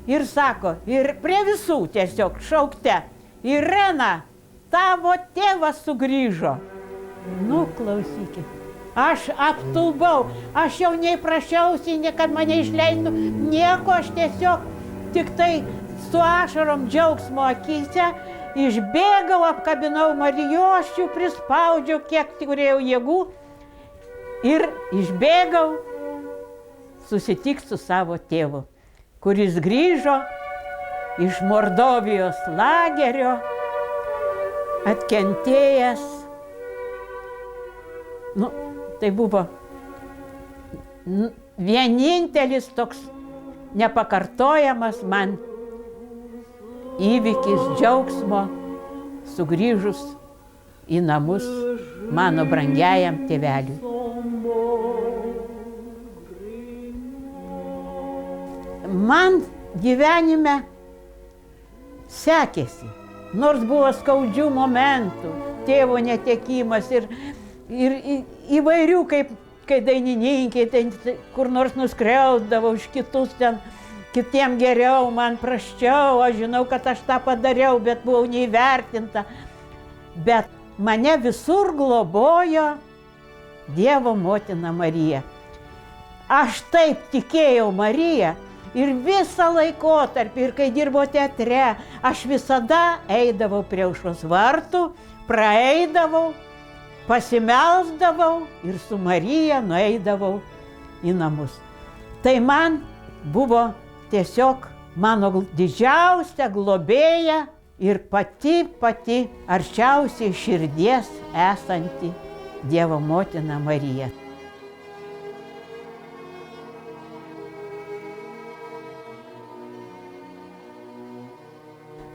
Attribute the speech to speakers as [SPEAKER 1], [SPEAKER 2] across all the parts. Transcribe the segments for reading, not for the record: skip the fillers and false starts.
[SPEAKER 1] ir sako, ir prie visų tiesiog šaukte, Irena, tavo tėvas sugrįžo. Nu, klausykit, aš apstulbau, aš jau nei prašiausi, nei kad mane išleistų, nieko, aš tiesiog tik tai su ašarom džiaugsmo akyse išbėgau, apkabinau Marijošių, prispaudžiau, kiek turėjau jėgų ir išbėgau susitikti su savo tėvu, kuris grįžo iš Mordovijos lagerio, atkentėjęs. Nu, tai buvo vienintelis toks nepakartojamas man įvykis džiaugsmo sugrįžus į namus mano brangiajam tėveliui. Man gyvenime sekėsi, nors buvo skaudžių momentų, tėvo netekimas ir įvairių, kaip kai dainininkė, tai kur nors nuskriausdavo už kitus ten, kitiem geriau, man prasčiau, aš žinau, kad aš tą padariau, bet buvau neįvertinta. Bet mane visur globojo Dievo motina Marija. Aš taip tikėjau Mariją ir visą laikotarpį, ir kai dirbo teatre, aš visada eidavau prie aušros vartų, praeidavau, pasimelsdavau ir su Marija nueidavau į namus. Tai man buvo tiesiog mano didžiausia globėja ir pati arčiausiai širdies esanti Dievo motina Marija.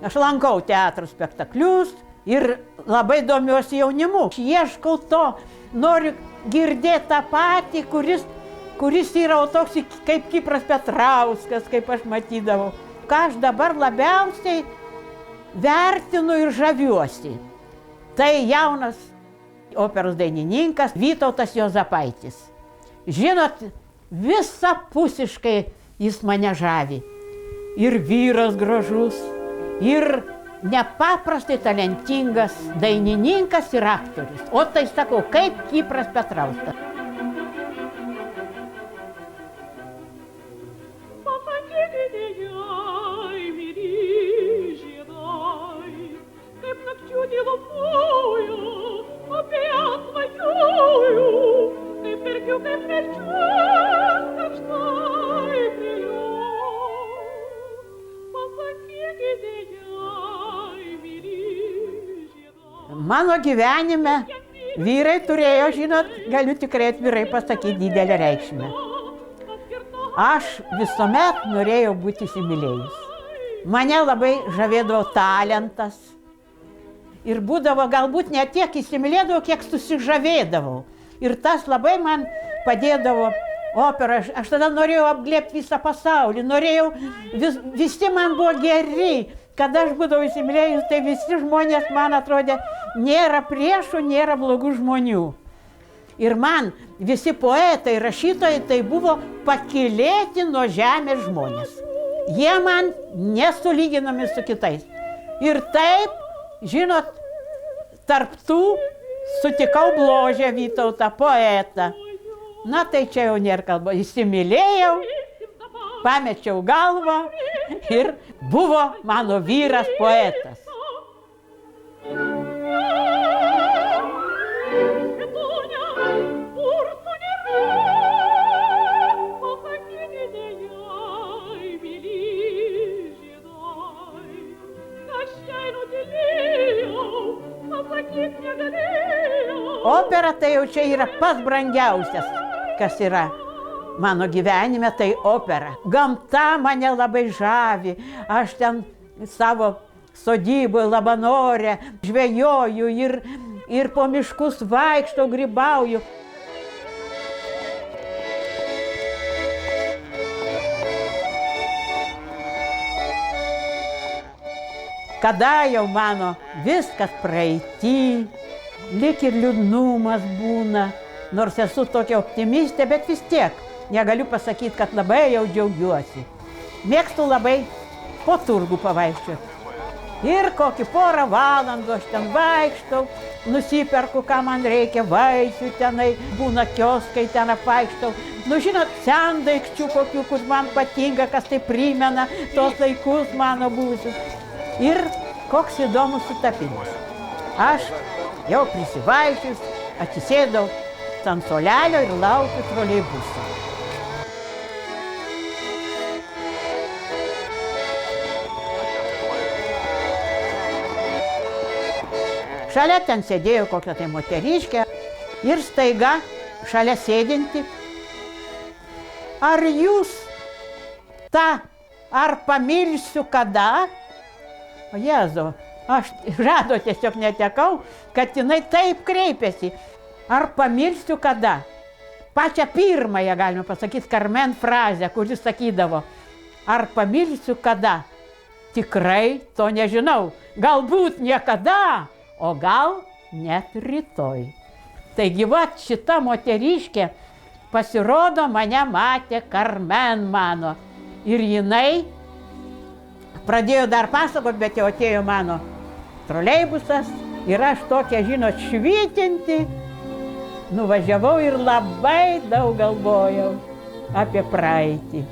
[SPEAKER 1] Aš lankau teatro spektaklius ir labai domiuosi jaunimu. Aš ieškau to, noriu girdėti tą patį, kuris yra toks kaip Kipras Petrauskas, kaip aš matydavau. Ką aš dabar labiausiai vertinu ir žaviuosi. Tai jaunas operos dainininkas Vytautas Juozapaitis. Žinot, visapusiškai jis mane žavi. Ir vyras gražus, ir nepaprastai talentingas dainininkas ir aktorius. O tai sakau, kaip Kipras Petrauskas. Mano gyvenime vyrai turėjo, žinot, galiu tikrai atvirai pasakyti, didelę reikšmę. Aš visuomet norėjau būti įsimylėjus. Mane labai žavėdavo talentas. Ir būdavo galbūt ne tiek įsimylėdavau, kiek susižavėdavau. Ir tas labai man padėdavo operą. Aš tada norėjau apglėbti visą pasaulį. Visi man buvo geri. Kada aš būdavau įsimylėjus, tai visi žmonės man atrodė, nėra priešų, nėra blogų žmonių. Ir man visi poetai, rašytojai, tai buvo pakylėti nuo žemės žmonės. Jie man nesulyginami su kitais. Ir taip, žinot, tarp tų sutikau Bložę Vytautą, poetą. Na tai čia jau nėra kalba. Įsimylėjau, pamečiau galvą ir buvo mano vyras poetas. Opera tai jau čia yra pats brangiausias, kas yra mano gyvenime, tai opera. Gamta mane labai žavi. Aš ten savo sodyboje Labanore žvejoju ir po miškus vaikštau, grybauju. Kada jau mano viskas praeity, lyg ir liūdnumas būna, nors esu tokia optimistė, bet vis tiek negaliu pasakyti, kad labai jau džiaugiuosi. Mėgstu labai po turgų pavaikščioti. Ir kokį porą valandų aš ten vaikštau, nusiperku, ką man reikia, vaisių tenai, būna kioskai ten apvaikštau. Nu, žinot, sendaikščių kokių, kur man patinka, kas tai primena tos laikus mano buvusius. Ir koks įdomus sutapimas. Aš jau prisivaikščius, atsisėdau ant suolelio ir laukiu troleibuso. Šalia ten sėdėjo kokia tai moteriškė ir staiga šalia sėdinti. Ar jūs ar pamilsiu kada? O Jėzau, aš žado tiesiog netekau, kad jinai taip kreipėsi. Ar pamilsiu kada? Pačią pirmąją, galima pasakyti, Karmen frazę, kuris sakydavo, ar pamilsiu kada? Tikrai to nežinau. Galbūt niekada, o gal net rytoj. Taigi, va, šita moteriškė pasirodo mane matė Karmen mano. Ir jinai pradėjo dar pasakoti, bet jau atėjo mano troleibusas. Ir aš tokia, žinot, švytinti, nuvažiavau ir labai daug galvojau apie praeitį.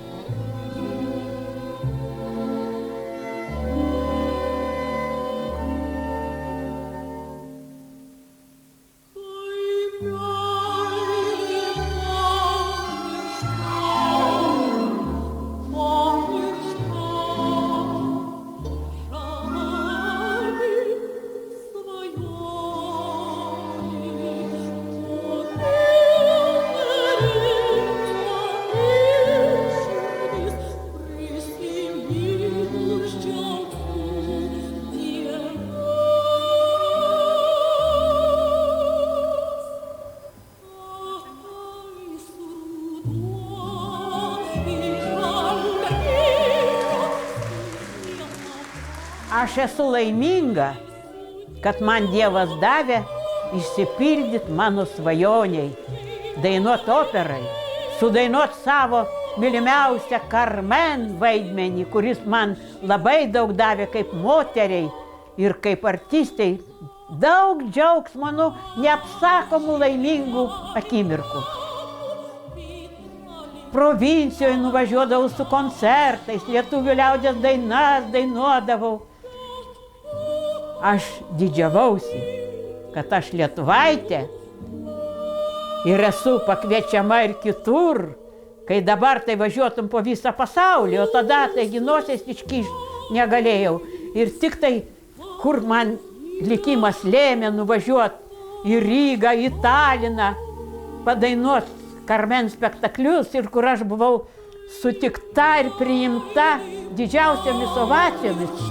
[SPEAKER 1] Aš esu laiminga, kad man Dievas davė išsipildyti mano svajoniai, dainuoti operai, sudainuoti savo mylimiausią Karmen vaidmenį, kuris man labai daug davė kaip moteriai ir kaip artistei, daug džiaugsmo, neapsakomų laimingų akimirkų. Provincijoje nuvažiuodavau su koncertais, lietuvių liaudies dainas dainuodavau. Aš didžiavausi, kad aš lietuvaitė ir esu pakviečiama ir kitur, kai dabar tai važiuotum po visą pasaulį, o tada taigi nosies iškišti negalėjau. Ir tik tai, kur man likimas lėmė nuvažiuoti į Rygą, į Taliną, padainuoti Karmen spektaklius ir kur aš buvau sutikta ir priimta didžiausiomis ovacijomis.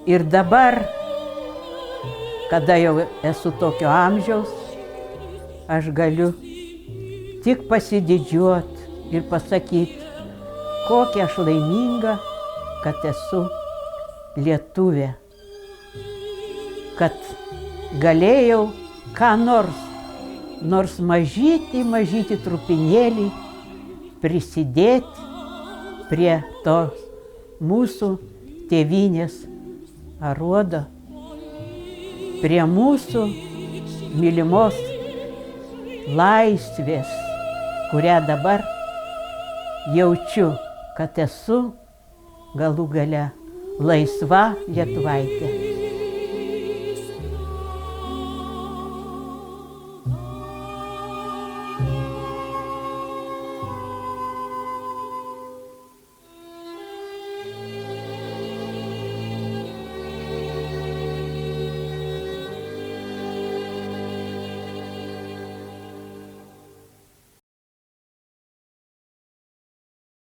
[SPEAKER 1] Ir dabar, kada jau esu tokio amžiaus, aš galiu tik pasididžiuoti ir pasakyti, kokia aš laiminga, kad esu lietuvė, kad galėjau ką nors mažytį trupinėlį prisidėti prie tos mūsų tėvynės aruodo, prie mūsų mylimos laisvės, kurią dabar jaučiu, kad esu galų gale laisva lietuvaitė.